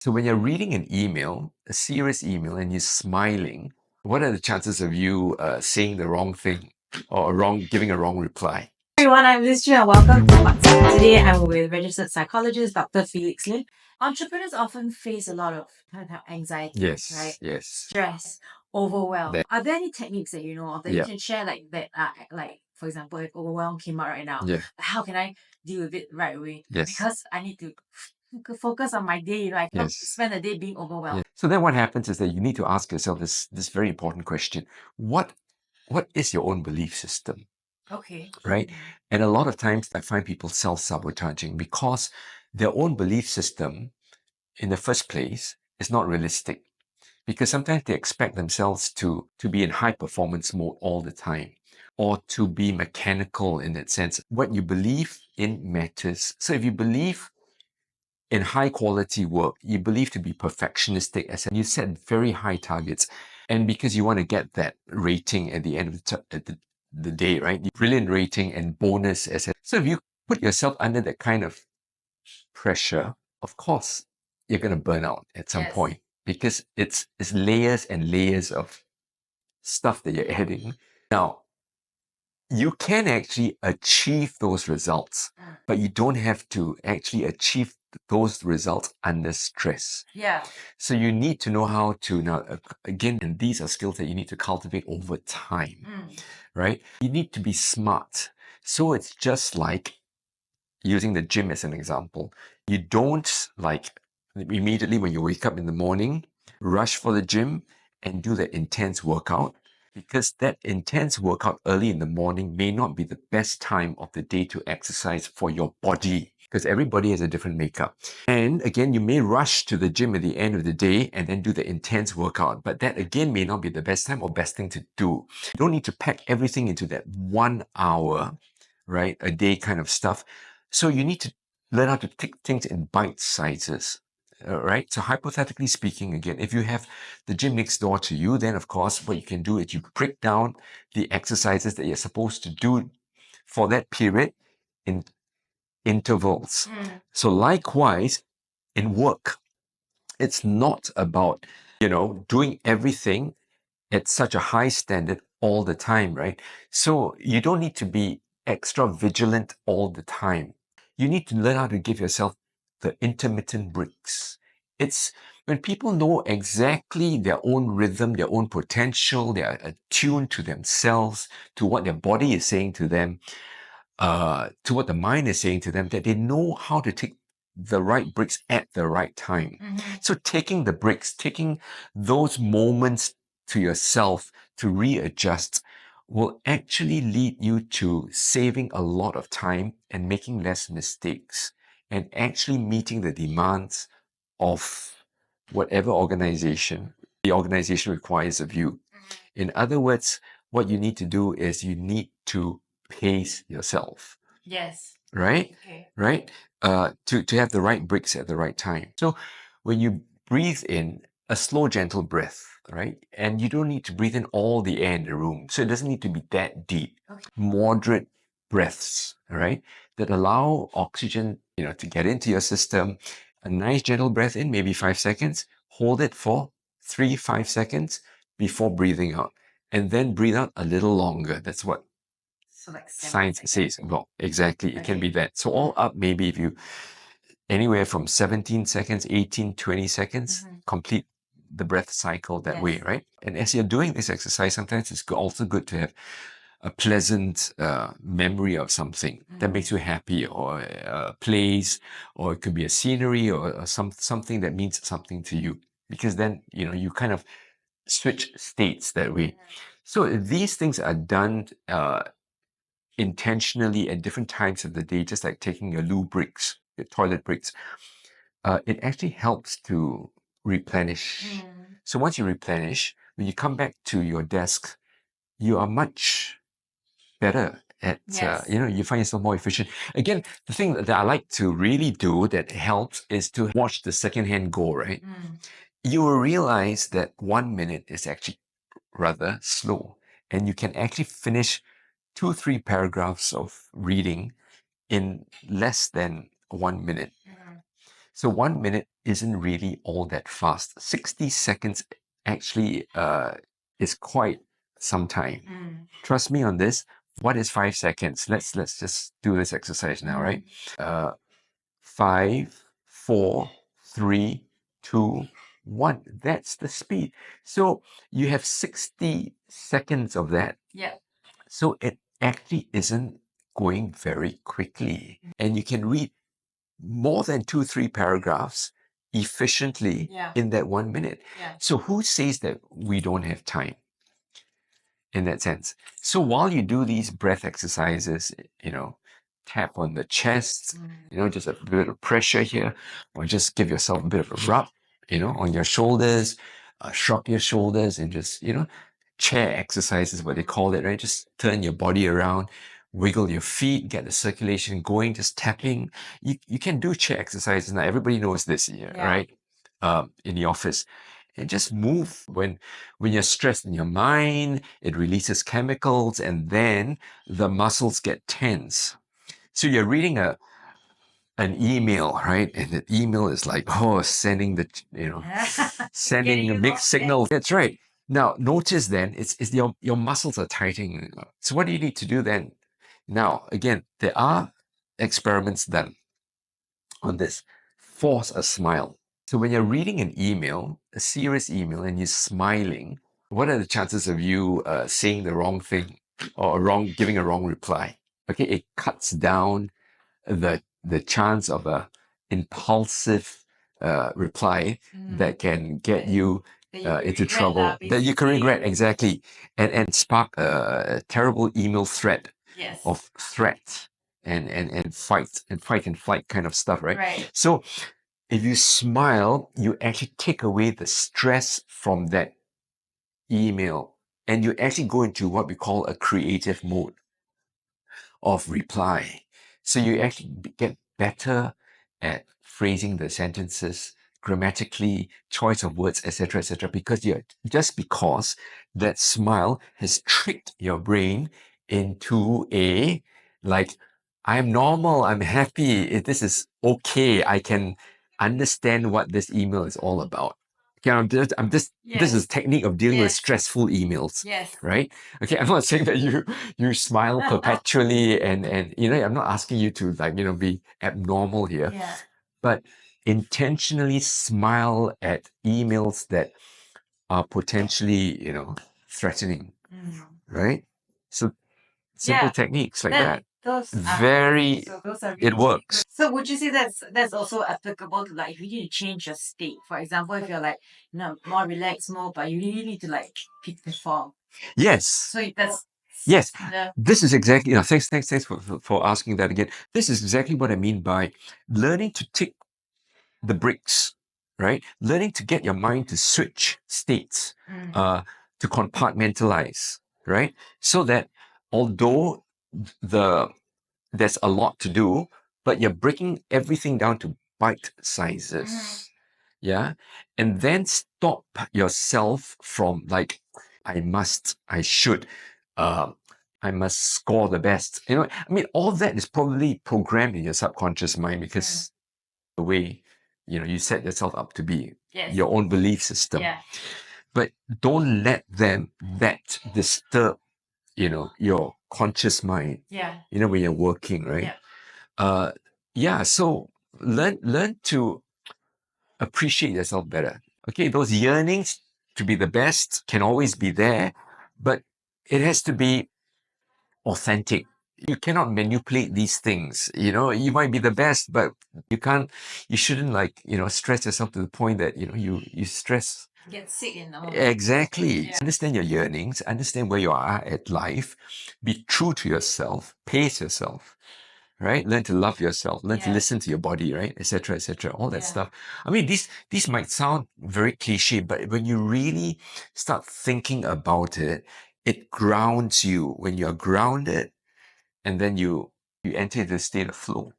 So when you're reading an email, a serious email, and you're smiling, what are the chances of you saying the wrong thing or giving a wrong reply? Everyone, I'm Liz Chu and welcome to WhatsApp. Today I'm with registered psychologist Dr. Felix Lim. Entrepreneurs often face a lot of anxiety, right? Yes. Stress, overwhelm. That- Are there any techniques that you know of that you Yeah. can share like for example, if overwhelm came out right now, Yeah. how can I deal with it right away? Yes. Because I need to focus on my day, I can't spend the day being overwhelmed. Yeah. So then what happens is that you need to ask yourself this very important question. What is your own belief system? Okay. Right? And a lot of times I find people self-sabotaging because their own belief system in the first place is not realistic. Because sometimes they expect themselves to be in high performance mode all the time, or to be mechanical in that sense. What you believe in matters. So if you believe in high quality work, you believe to be perfectionistic, as you set very high targets, and because you want to get that rating at the end of the day, right? Brilliant rating and bonus, etc. So if you put yourself under that kind of pressure, of course, you're going to burn out at some point, because it's layers and layers of stuff that you're adding. Now, you can actually achieve those results, but you don't have to actually achieve those results under stress. Yeah. So you need to know how to, now again, and these are skills that you need to cultivate over time, right? You need to be smart. So it's just like using the gym as an example. You don't like immediately when you wake up in the morning, rush for the gym and do the intense workout, because that intense workout early in the morning may not be the best time of the day to exercise for your body, because everybody has a different makeup. And again, you may rush to the gym at the end of the day and then do the intense workout, but that again may not be the best time or best thing to do. You don't need to pack everything into that 1 hour, right, a day kind of stuff. So you need to learn how to take things in bite sizes. Right? So hypothetically speaking, again, if you have the gym next door to you, then of course what you can do is you break down the exercises that you're supposed to do for that period in intervals. So likewise, in work, it's not about, doing everything at such a high standard all the time, right? So you don't need to be extra vigilant all the time. You need to learn how to give yourself the intermittent breaks. It's when people know exactly their own rhythm, their own potential, they are attuned to themselves, to what their body is saying to them, to what the mind is saying to them, that they know how to take the right breaks at the right time. So taking the breaks, taking those moments to yourself to readjust will actually lead you to saving a lot of time and making less mistakes and actually meeting the demands of whatever organization the organization requires of you. In other words, what you need to do is you need to pace yourself. Yes. Right? Okay. Right? To have the right breaks at the right time. So when you breathe in, a slow, gentle breath, right? And you don't need to breathe in all the air in the room. So it doesn't need to be that deep. Okay. Moderate breaths, all right? That allow oxygen, to get into your system. A nice, gentle breath in, maybe 5 seconds. Hold it for 3-5 seconds before breathing out. And then breathe out a little longer. That's what So like science says. Well, exactly. It can be that. So all up, maybe if you anywhere from 17 seconds, 18, 20 seconds, complete the breath cycle that way, right? And as you're doing this exercise, sometimes it's also good to have a pleasant memory of something that makes you happy, or a place, or it could be a scenery, or something that means something to you, because then you kind of switch states that way. So if these things are done intentionally at different times of the day, just like taking your loo breaks, your toilet breaks, it actually helps to replenish. So once you replenish, when you come back to your desk, you are much better at, you find yourself more efficient. Again, the thing that I like to really do that helps is to watch the second hand go, right? You will realize that 1 minute is actually rather slow, and you can actually finish 2-3 paragraphs of reading in less than 1 minute. So 1 minute isn't really all that fast. 60 seconds actually is quite some time. Trust me on this. What is 5 seconds? Let's just do this exercise now, right? 5, 4, 3, 2, 1. That's the speed. So you have 60 seconds of that. Yeah. So it actually isn't going very quickly. And you can read more than 2-3 paragraphs efficiently in that 1 minute. So who says that we don't have time in that sense? So while you do these breath exercises, tap on the chest, just a bit of pressure here, or just give yourself a bit of a rub, on your shoulders, shrug your shoulders, and just, chair exercises, what they call it, right? Just turn your body around, wiggle your feet, get the circulation going, just tapping. You can do chair exercises now. Everybody knows this here, right? In the office. And just move. When you're stressed in your mind, it releases chemicals, and then the muscles get tense. So you're reading an email, right? And the email is like, sending sending a mixed signal. That's right. Now, notice then, it's your muscles are tightening. So what do you need to do then? Now, again, there are experiments done on this. Force a smile. So when you're reading an email, a serious email, and you're smiling, what are the chances of you saying the wrong thing or giving a wrong reply? Okay, it cuts down the chance of a impulsive reply that can get you into trouble, that you can regret, exactly, and spark a terrible email thread of threat and fight and flight kind of stuff, right? So if you smile, you actually take away the stress from that email, and you actually go into what we call a creative mode of reply. So you actually get better at phrasing the sentences, grammatically, choice of words, etc., because that smile has tricked your brain into I'm normal, I'm happy, this is okay, I can understand what this email is all about. Okay, this is a technique of dealing with stressful emails, right? Okay, I'm not saying that you smile perpetually and I'm not asking you to be abnormal here, but intentionally smile at emails that are potentially threatening, right? So simple techniques like that. Those It works. So would you say that's also applicable to if you need to change your state? For example, if you're more relaxed mode, but you really need to peak perform. Yes. So that's Yes. This is exactly, thanks for asking that again. This is exactly what I mean by learning to take the breaks, right? Learning to get your mind to switch states, to compartmentalize, right? So that although there's a lot to do, but you're breaking everything down to bite sizes. Yeah. And then stop yourself from I should, I must score the best. All that is probably programmed in your subconscious mind because the way, you set yourself up to be your own belief system. But don't let that disturb, your conscious mind, when you're working, right? So learn to appreciate yourself better. Okay, those yearnings to be the best can always be there, but it has to be authentic. You cannot manipulate these things. You might be the best, but you shouldn't stress yourself to the point that, you stress. Get sick in the moment. Exactly. Understand your yearnings, understand where you are at life, be true to yourself, pace yourself, right? Learn to love yourself, learn to listen to your body, right? Etc., all that stuff. These might sound very cliche, but when you really start thinking about it, it grounds you. When you're grounded, and then you enter the state of flow.